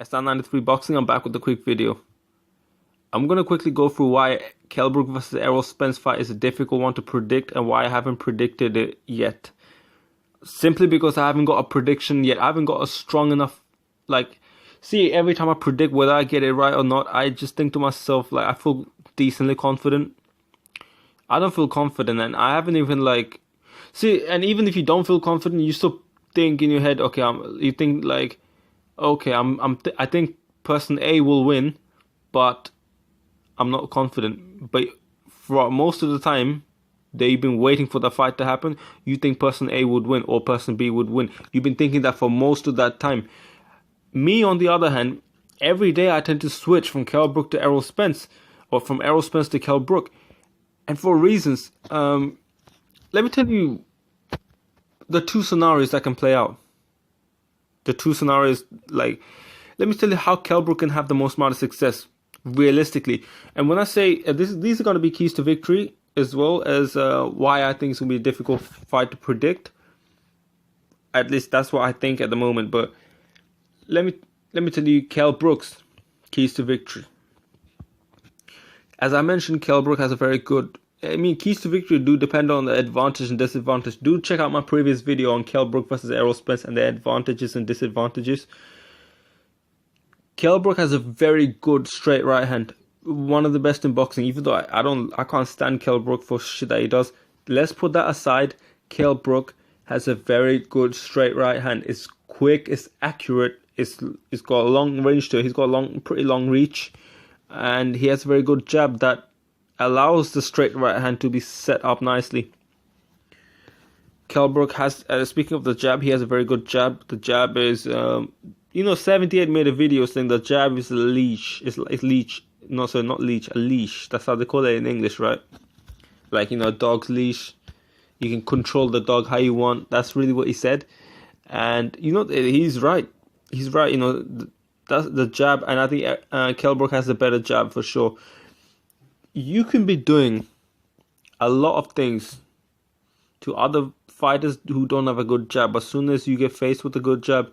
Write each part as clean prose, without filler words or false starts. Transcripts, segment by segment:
SR93 Boxing, I'm back with a quick video. I'm going to quickly go through why Kell Brook versus Erroll Spence fight is a difficult one to predict and why I haven't predicted it yet. Simply because I haven't got a prediction yet. I haven't got a strong enough, see, every time I predict whether I get it right or not, I just think to myself, I feel decently confident. I don't feel confident, and I haven't even, see, and even if you don't feel confident, you still think in your head, okay, I think person A will win, but I'm not confident. But for most of the time, they've been waiting for the fight to happen. You think person A would win or person B would win. You've been thinking that for most of that time. Me, on the other hand, every day I tend to switch from Kell Brook to Erroll Spence, or from Erroll Spence to Kell Brook, and for reasons. Let me tell you the two scenarios that can play out. The two scenarios, let me tell you how Kell Brook can have the most amount of success, realistically. And when I say, these are going to be keys to victory, as well as why I think it's going to be a difficult fight to predict. At least that's what I think at the moment. But let me tell you Kell Brook's keys to victory. As I mentioned, Kell Brook has a very good... keys to victory do depend on the advantage and disadvantage. Do check out my previous video on Kell Brook versus Erroll Spence and the advantages and disadvantages. Kell Brook has a very good straight right hand. One of the best in boxing, even though I can't stand Kell Brook for shit that he does. Let's put that aside. Kell Brook has a very good straight right hand. It's quick, it's accurate, it's got a long range to it. He's got a pretty long reach, and he has a very good jab that allows the straight right hand to be set up nicely. Kell Brook has, speaking of the jab, he has a very good jab. The jab is, 78 made a video saying the jab is a leash. It's leech. No, sorry, not leech, a leash. That's how they call it in English, right? A dog's leash. You can control the dog how you want. That's really what he said. And, he's right. He's right, that's the jab. And I think Kell Brook has a better jab for sure. You can be doing a lot of things to other fighters who don't have a good jab. But as soon as you get faced with a good jab,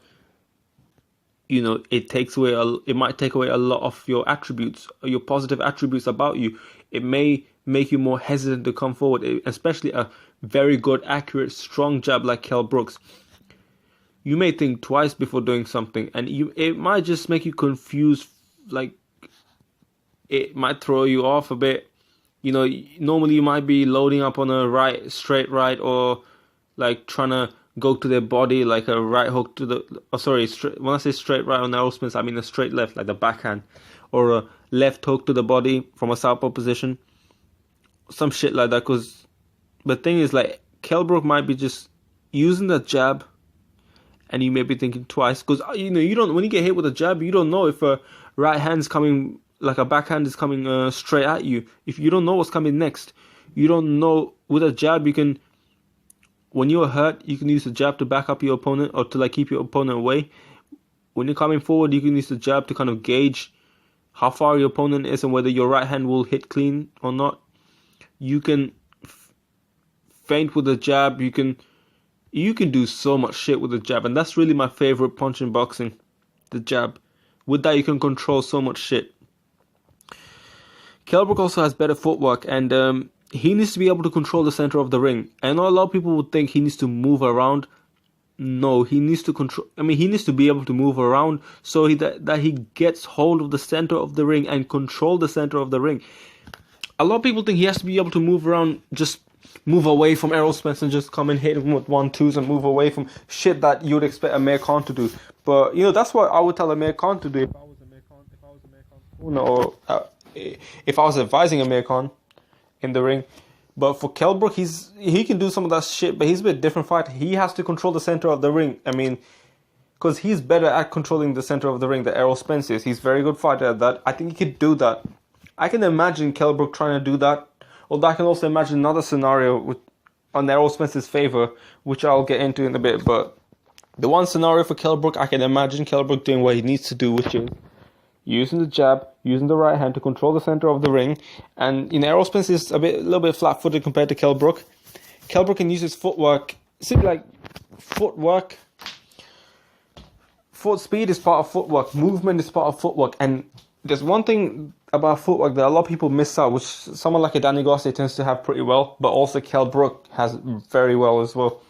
it might take away a lot of your attributes, your positive attributes about you. It may make you more hesitant to come forward, especially a very good, accurate, strong jab like Kell Brook's. You may think twice before doing something, and it might just make you confused. It might throw you off a bit. Normally you might be loading up on a straight right, or trying to go to their body, like a right hook to the... when I say straight right on Erroll Spence, I mean a straight left, like the backhand, or a left hook to the body from a southpaw position. Some shit like that, because the thing is, Kell Brook might be just using the jab, and you may be thinking twice, because you don't, when you get hit with a jab, you don't know if a right hand's coming, like a backhand is coming straight at you. If you don't know what's coming next, you don't know. With a jab, you can, when you're hurt, you can use the jab to back up your opponent, or to keep your opponent away. When you're coming forward, you can use the jab to kind of gauge how far your opponent is and whether your right hand will hit clean or not. You can feint with the jab. You can do so much shit with the jab, and that's really my favorite punch in boxing, the jab. With that, you can control so much shit. Kell Brook also has better footwork, and he needs to be able to control the center of the ring. I know a lot of people would think he needs to move around. No, he needs to control. He needs to be able to move around so that he gets hold of the center of the ring and control the center of the ring. A lot of people think he has to be able to move around, just move away from Erroll Spence and just come and hit him with 1-2s and move away from shit that you would expect Amir Khan to do. But that's what I would tell Amir Khan to do if I was Amir Khan, or if I was advising Amir Khan in the ring. But for Kell Brook, he can do some of that shit, but he's a bit different fighter. He has to control the center of the ring. Because he's better at controlling the center of the ring than Erroll Spence is. He's a very good fighter at that. I think he could do that. I can imagine Kell Brook trying to do that. Although I can also imagine another scenario on Erroll Spence's favor, which I'll get into in a bit. But the one scenario for Kell Brook, I can imagine Kell Brook doing what he needs to do, which is using the jab, using the right hand to control the center of the ring. And Erroll Spence is a little bit flat-footed compared to Kell Brook. Kell Brook can use his footwork. See, footwork foot speed is part of footwork. Movement is part of footwork. And there's one thing about footwork that a lot of people miss out, which someone like a Danny Garcia tends to have pretty well, but also Kell Brook has very well as well,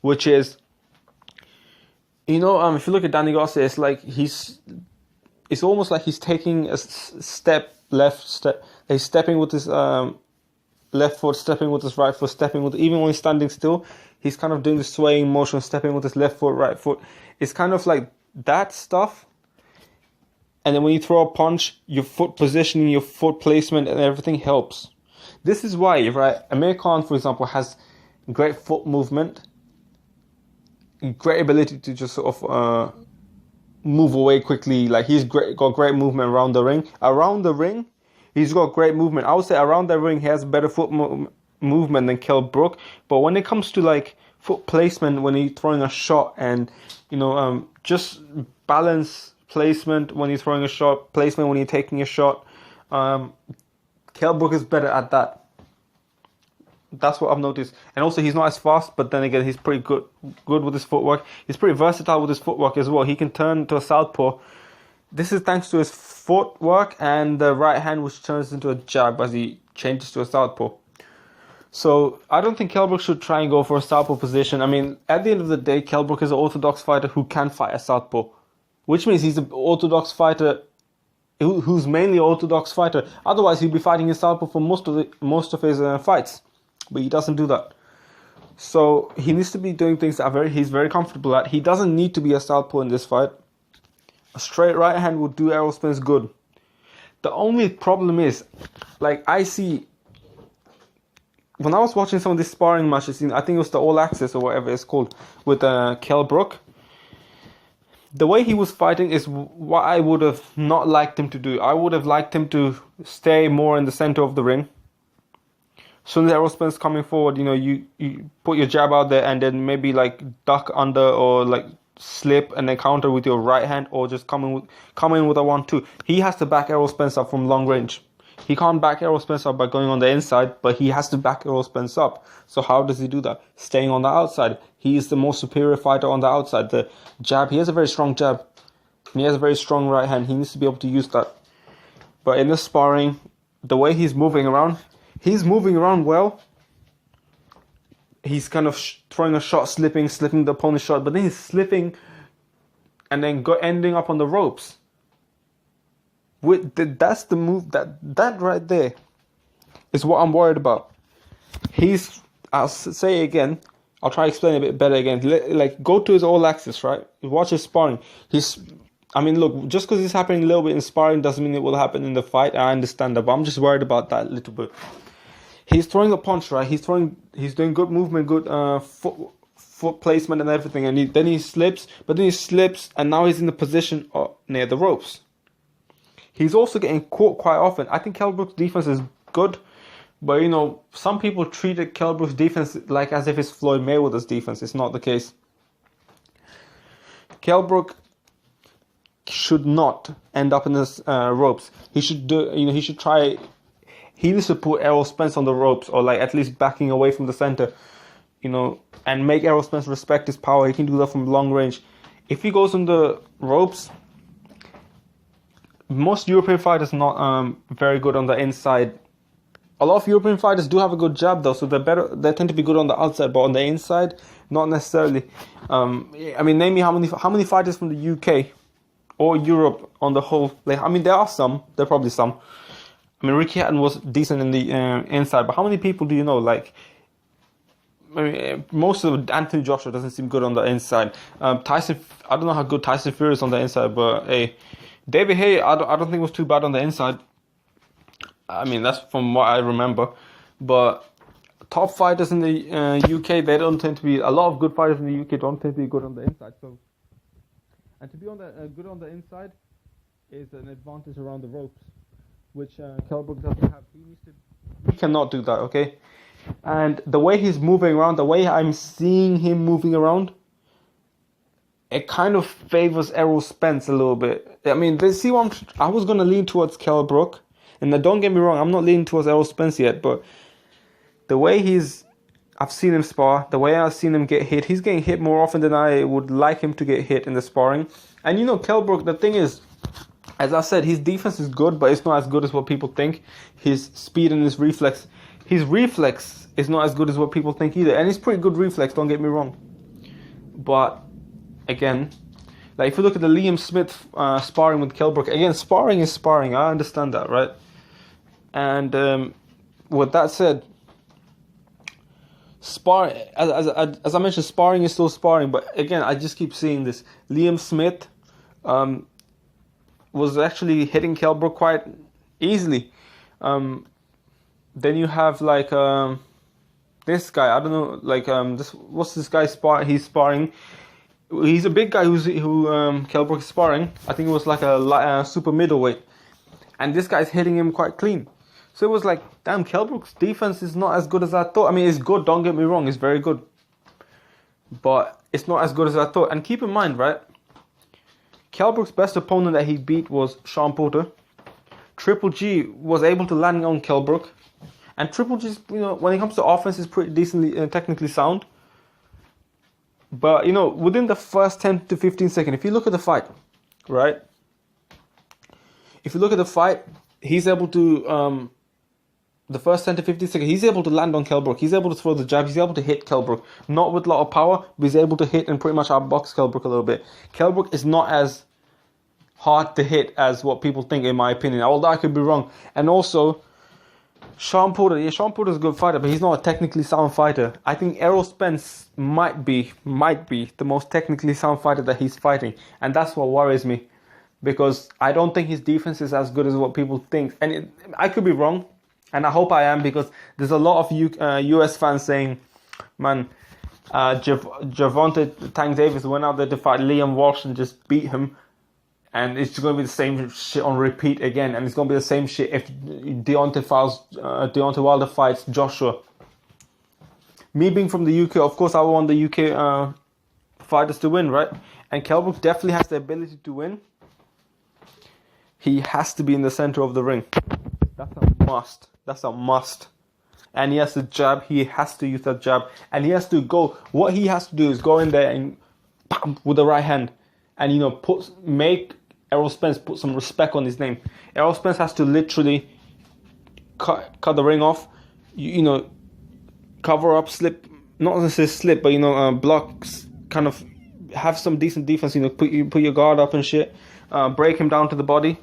which is, if you look at Danny Garcia, it's like it's almost like he's taking a left step. He's stepping with his left foot, stepping with his right foot, even when he's standing still, he's kind of doing the swaying motion, stepping with his left foot, right foot. It's kind of like that stuff. And then when you throw a punch, your foot positioning, your foot placement and everything helps. This is why, right, Amir Khan, for example, has great foot movement, great ability to just sort of move away quickly. Like he's got great movement around the ring. Around the ring, he's got great movement. I would say around the ring, he has better foot movement than Kell Brook. But when it comes to like foot placement, when he's throwing a shot and, just balance placement when you're throwing a shot, placement when you're taking a shot, Kell Brook is better at that. That's what I've noticed. And also he's not as fast, but then again he's pretty good with his footwork. He's pretty versatile with his footwork as well. He can turn to a southpaw. This is thanks to his footwork and the right hand, which turns into a jab as he changes to a southpaw. So I don't think Kell Brook should try and go for a southpaw position. I mean, at the end of the day, Kell Brook is an orthodox fighter who can fight a southpaw, which means he's an orthodox fighter who's mainly an orthodox fighter. Otherwise, he'd be fighting a southpaw for most of his fights, but he doesn't do that. So he needs to be doing things that he's very comfortable at. He doesn't need to be a southpaw in this fight. A straight right hand would do Errol Spence good. The only problem is, like I see, when I was watching some of these sparring matches, I think it was the All Access or whatever it's called, with Kell Brook, the way he was fighting is what I would have not liked him to do. I would have liked him to stay more in the center of the ring. As soon as Errol Spence coming forward, you put your jab out there and then maybe like duck under or like slip and then counter with your right hand, or just come in with a 1-2. He has to back Errol Spence up from long range. He can't back Errol Spence up by going on the inside, but he has to back Errol Spence up. So how does he do that? Staying on the outside. He is the most superior fighter on the outside. The jab, he has a very strong jab. And he has a very strong right hand. He needs to be able to use that. But in the sparring, the way he's moving around well. He's kind of throwing a shot, slipping the opponent's shot, but then he's slipping and then ending up on the ropes. That's the move that right there is what I'm worried about. I'll say again, I'll try to explain a bit better again. Like, go to his All Access, right? Watch his sparring. Look, just because it's happening a little bit in sparring doesn't mean it will happen in the fight. I understand that, but I'm just worried about that a little bit. He's throwing a punch, right? He's doing good movement, good foot placement and everything, and then he slips, and now he's in the position near the ropes. He's also getting caught quite often. I think Kell Brook's defense is good, but some people treated Kell Brook's defense like as if it's Floyd Mayweather's defense. It's not the case. Kell Brook should not end up in the ropes. He should try. He needs to put Errol Spence on the ropes, or like at least backing away from the center, and make Errol Spence respect his power. He can do that from long range. If he goes on the ropes, most European fighters are not very good on the inside. A lot of European fighters do have a good jab though, so they tend to be good on the outside, but on the inside, not necessarily. Name me how many fighters from the UK or Europe on the whole. There are some. There are probably some. Ricky Hatton was decent in the inside, but how many people do you know? Most of Anthony Joshua doesn't seem good on the inside. Tyson, I don't know how good Tyson Fury is on the inside, but David Haye, I don't think was too bad on the inside. That's from what I remember. But top fighters in the UK, they don't tend to be. A lot of good fighters in the UK don't tend to be good on the inside. So, and to be good on the inside is an advantage around the ropes, which Kell Brook doesn't have. He cannot do that, okay? And the way he's moving around, the way I'm seeing him moving around, it kind of favors Errol Spence a little bit. I was going to lean towards Kell Brook, and don't get me wrong, I'm not leaning towards Errol Spence yet, but the way he's I've seen him spar. The way I've seen him get hit, he's getting hit more often than I would like him to get hit in the sparring. And Kell Brook, the thing is, as I said, his defense is good, but it's not as good as what people think. His speed and his reflex is not as good as what people think either. And it's pretty good reflex, don't get me wrong. But again, like if you look at the Liam Smith sparring with Kell Brook, again, sparring is sparring. I understand that, right? And with that said, as I mentioned, sparring is still sparring. But again, I just keep seeing this. Liam Smith was actually hitting Kell Brook quite easily. Then you have like this guy. I don't know, like what's this guy he's sparring? He's a big guy who Kell Brook is sparring. I think it was like a super middleweight, and this guy's hitting him quite clean. So it was like, damn, Kell Brook's defense is not as good as I thought. I mean, it's good. Don't get me wrong, it's very good, but it's not as good as I thought. And keep in mind, right? Kell Brook's best opponent that he beat was Sean Porter. Triple G was able to land on Kell Brook. And Triple G, when it comes to offense, is pretty decently technically sound. But, within the first 10 to 15 seconds, if you look at the fight, right? If you look at the fight, he's able to, the first 10 to 15 seconds, he's able to land on Kell Brook. He's able to throw the jab. He's able to hit Kell Brook. Not with a lot of power, but he's able to hit and pretty much outbox Kell Brook a little bit. Kell Brook is not as hard to hit as what people think, in my opinion. Although I could be wrong. And also, Sean Porter's a good fighter, but he's not a technically sound fighter. I think Erroll Spence might be the most technically sound fighter that he's fighting. And that's what worries me. Because I don't think his defense is as good as what people think. And I could be wrong. And I hope I am, because there's a lot of US fans saying, man, Gervonta Tank Davis went out there to fight Liam Walsh and just beat him. And it's going to be the same shit on repeat again. And it's going to be the same shit if Deontay Wilder fights Joshua. Me being from the UK, of course, I want the UK fighters to win, right? And Kell Brook definitely has the ability to win. He has to be in the center of the ring. That's a must. That's a must. And he has to jab. He has to use that jab. And he has to go. What he has to do is go in there and bam, with the right hand. And, make Errol Spence put some respect on his name. Errol Spence has to literally cut the ring off. Cover up, slip. Not necessarily slip, but, blocks. Kind of have some decent defense. Put your guard up and shit. Break him down to the body.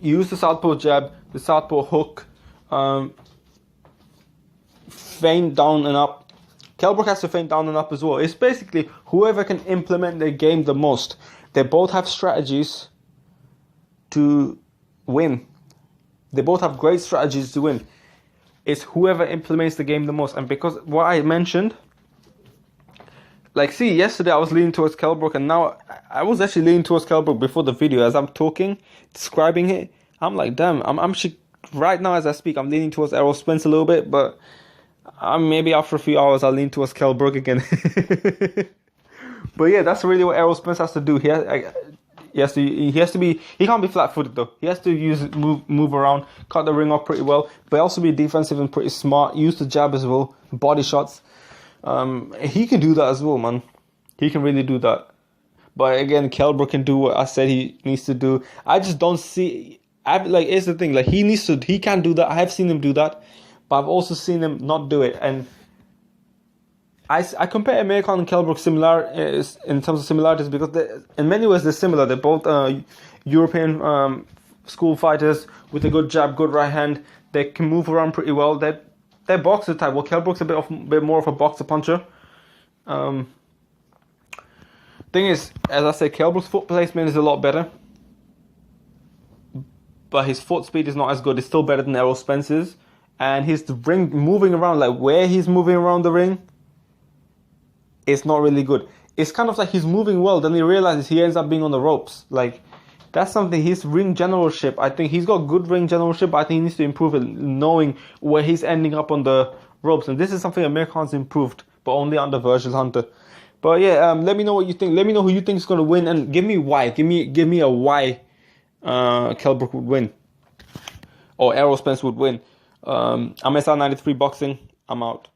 Use the southpaw jab, the southpaw hook, feint down and up. Kell Brook has to feint down and up as well. It's basically whoever can implement their game the most. They both have strategies to win. They both have great strategies to win. It's whoever implements the game the most. And because what I mentioned, yesterday I was leaning towards Kell Brook, and now I was actually leaning towards Kell Brook before the video. As I'm talking, describing it, I'm like, damn, I'm right now as I speak, I'm leaning towards Errol Spence a little bit, but maybe after a few hours I'll lean towards Kell Brook again. But yeah, that's really what Errol Spence has to do. He has to be. He can't be flat-footed though. He has to move around, cut the ring off pretty well, but also be defensive and pretty smart. Use the jab as well, body shots. He can do that as well, man. He can really do that. But again, Kell Brook can do what I said he needs to do. I just don't see. Here's the thing. He can do that. I have seen him do that, but I've also seen him not do it. And I compare American and Kell Brook in terms of similarities, because in many ways they're similar. They're both European school fighters with a good jab, good right hand. They can move around pretty well. They're boxer type. Well, Kell Brook's a bit more of a boxer puncher. Thing is, as I said, Kell Brook's foot placement is a lot better, but his foot speed is not as good. It's still better than Errol Spence's, and his ring moving around, where he's moving around the ring, it's not really good. It's kind of like he's moving well, then he realizes he ends up being on the ropes. That's something. His ring generalship, I think he's got good ring generalship, but I think he needs to improve it, knowing where he's ending up on the ropes. And this is something Amir Khan's improved, but only under Virgil Hunter. But yeah, let me know what you think. Let me know who you think is going to win, and give me why. Give me a why Kell Brook would win, or Errol Spence would win. I'm SR93 Boxing. I'm out.